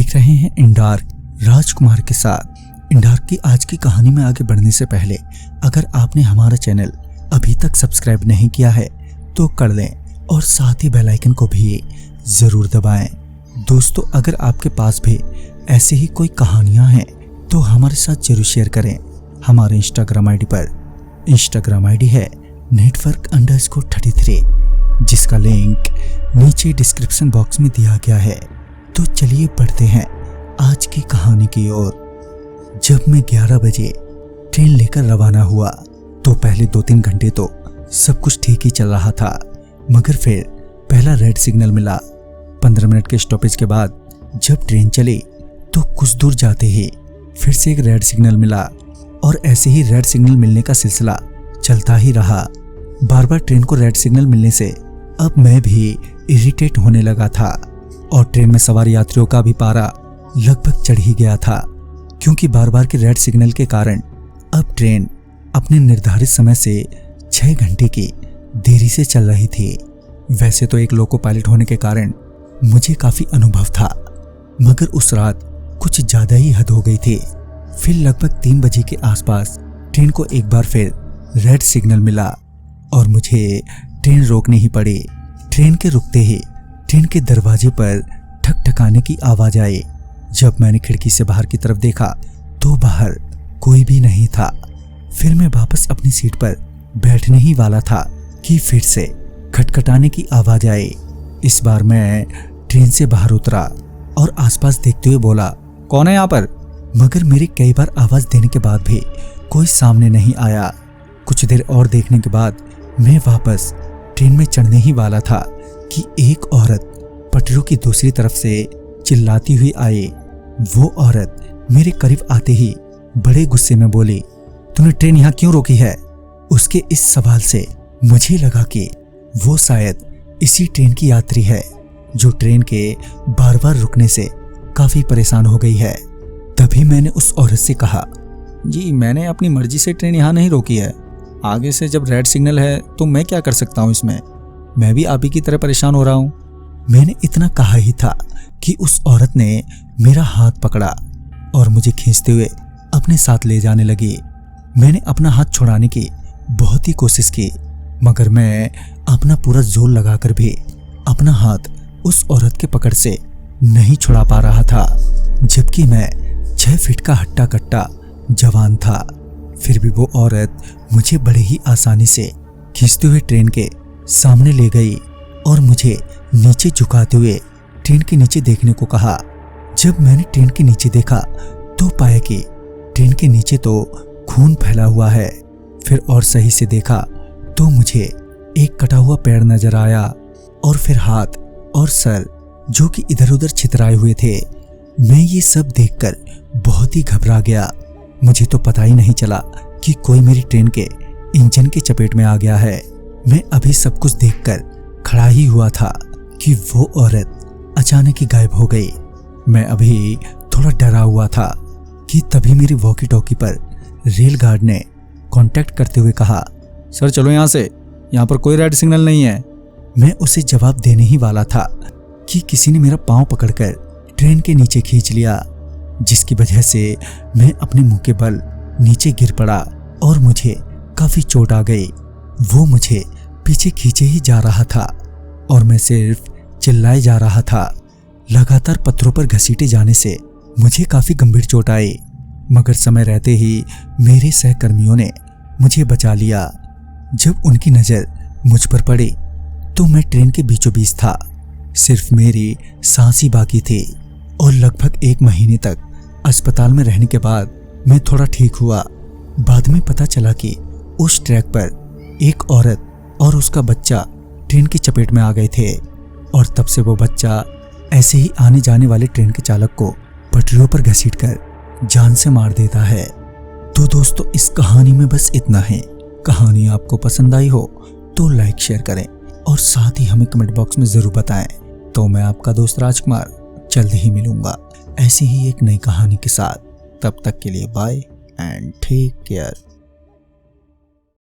देख रहे हैं इंडार्क राजकुमार के साथ। इंडार्क की आज की कहानी में आगे बढ़ने से पहले अगर आपने हमारा चैनल अभी तक सब्सक्राइब नहीं किया है तो कर लें और साथ ही बेल आइकन को भी जरूर दबाएं। दोस्तों, अगर आपके पास भी ऐसे ही कोई कहानियां हैं तो हमारे साथ जरूर शेयर करें। हमारे इंस्टाग्राम आईडी पर इंस्टाग्राम आईडी है network_33, जिसका लिंक नीचे डिस्क्रिप्शन बॉक्स में दिया गया है। तो चलिए बढ़ते हैं आज की कहानी की ओर। जब मैं 11 बजे ट्रेन लेकर रवाना हुआ तो पहले 2-3 घंटे तो सब कुछ ठीक ही चल रहा था, मगर फिर पहला रेड सिग्नल मिला। 15 मिनट के स्टॉपेज के बाद जब ट्रेन चली तो कुछ दूर जाते ही फिर से एक रेड सिग्नल मिला और ऐसे ही रेड सिग्नल मिलने का सिलसिला चलता ही रहा। बार बार ट्रेन को रेड सिग्नल मिलने से अब मैं भी इरिटेट होने लगा था और ट्रेन में सवार यात्रियों का भी पारा लगभग चढ़ ही गया था, क्योंकि बार बार के रेड सिग्नल के कारण अब ट्रेन अपने निर्धारित समय से 6 घंटे की देरी से चल रही थी। वैसे तो एक लोको पायलट होने के कारण मुझे काफी अनुभव था, मगर उस रात कुछ ज्यादा ही हद हो गई थी। फिर लगभग 3 बजे के आसपास ट्रेन को एक बार फिर रेड सिग्नल मिला और मुझे ट्रेन रोकनी ही पड़ी। ट्रेन के रुकते ही ट्रेन के दरवाजे पर ठकठकाने की आवाज आई। जब मैंने खिड़की से बाहर की तरफ देखा तो बाहर कोई भी नहीं था। फिर मैं वापस अपनी सीट पर बैठने ही वाला था कि फिर से खटखटाने की आवाज आई। इस बार मैं ट्रेन से बाहर उतरा और आसपास देखते हुए बोला, कौन है यहाँ पर? मगर मेरी कई बार आवाज देने के बाद भी कोई सामने नहीं आया। कुछ देर और देखने के बाद मैं वापस ट्रेन में चढ़ने ही वाला था कि एक औरत पटरियों की दूसरी तरफ से चिल्लाती हुई आई। वो औरत मेरे करीब आते ही बड़े गुस्से में बोली, तूने ट्रेन यहाँ क्यों रोकी है? उसके इस सवाल से मुझे लगा कि वो शायद इसी ट्रेन की यात्री है जो ट्रेन के बार बार रुकने से काफी परेशान हो गई है। तभी मैंने उस औरत से कहा, जी मैंने अपनी मर्जी से ट्रेन यहाँ नहीं रोकी है। आगे से जब रेड सिग्नल है तो मैं क्या कर सकता हूँ इसमें? मैं भी आप ही की तरह परेशान हो रहा हूँ। मैंने इतना कहा ही था कि उस औरत ने मेरा हाथ पकड़ा और मुझे खींचते हुए अपने साथ ले जाने लगी। मैंने अपना हाथ छुड़ाने की बहुत ही कोशिश की, मगर मैं अपना पूरा जोर लगाकर भी अपना हाथ उस औरत के पकड़ से नहीं छुड़ा पा रहा था, जबकि मैं 6 फीट का हट्टा कट्टा जवान था। फिर भी वो औरत मुझे बड़े ही आसानी से खींचते हुए ट्रेन के सामने ले गई और मुझे नीचे झुकाते हुए ट्रेन के नीचे देखने को कहा। जब मैंने ट्रेन के नीचे देखा तो पाया कि ट्रेन के नीचे तो खून फैला हुआ है। फिर और सही से देखा तो मुझे एक कटा हुआ पैर नजर आया और फिर हाथ और सर जो कि इधर उधर छितराए हुए थे। मैं ये सब देखकर बहुत ही घबरा गया। मुझे तो पता ही नहीं चला कि कोई मेरी ट्रेन के इंजन की चपेट में आ गया है। मैं अभी सब कुछ देखकर खड़ा ही हुआ था कि वो औरत अचानक ही गायब हो गई। मैं अभी थोड़ा डरा हुआ था कि तभी मेरी वॉकी टॉकी पर रेल गार्ड ने कांटेक्ट करते हुए कहा, सर चलो यहाँ से, यहाँ पर कोई रेड सिग्नल नहीं है। मैं उसे जवाब देने ही वाला था कि किसी ने मेरा पांव पकड़कर ट्रेन के नीचे खींच लिया, जिसकी वजह से मैं अपने मुंह के बल नीचे गिर पड़ा और मुझे काफी चोट आ गई। वो मुझे पीछे खींचे ही जा रहा था और मैं सिर्फ चिल्लाए जा रहा था। लगातार पत्थरों पर घसीटे जाने से मुझे काफी गंभीर चोट आई, मगर समय रहते ही मेरे सहकर्मियों ने मुझे बचा लिया। जब उनकी नजर मुझ पर पड़ी तो मैं ट्रेन के बीचों बीच था। सिर्फ मेरी सांस ही बाकी थी और लगभग 1 महीने तक अस्पताल में रहने के बाद मैं थोड़ा ठीक हुआ। बाद में पता चला कि उस ट्रैक पर एक औरत और उसका बच्चा ट्रेन की चपेट में आ गए थे और तब से वो बच्चा ऐसे ही आने जाने वाले ट्रेन के चालक को पटरियों पर घसीटकर जान से मार देता है। तो दोस्तों, इस कहानी में बस इतना है। कहानी आपको पसंद आई हो तो लाइक शेयर करें और साथ ही हमें कमेंट बॉक्स में जरूर बताएं। तो मैं आपका दोस्त राजकुमार जल्द ही मिलूंगा ऐसी ही एक नई कहानी के साथ। तब तक के लिए बाय एंड टेक केयर।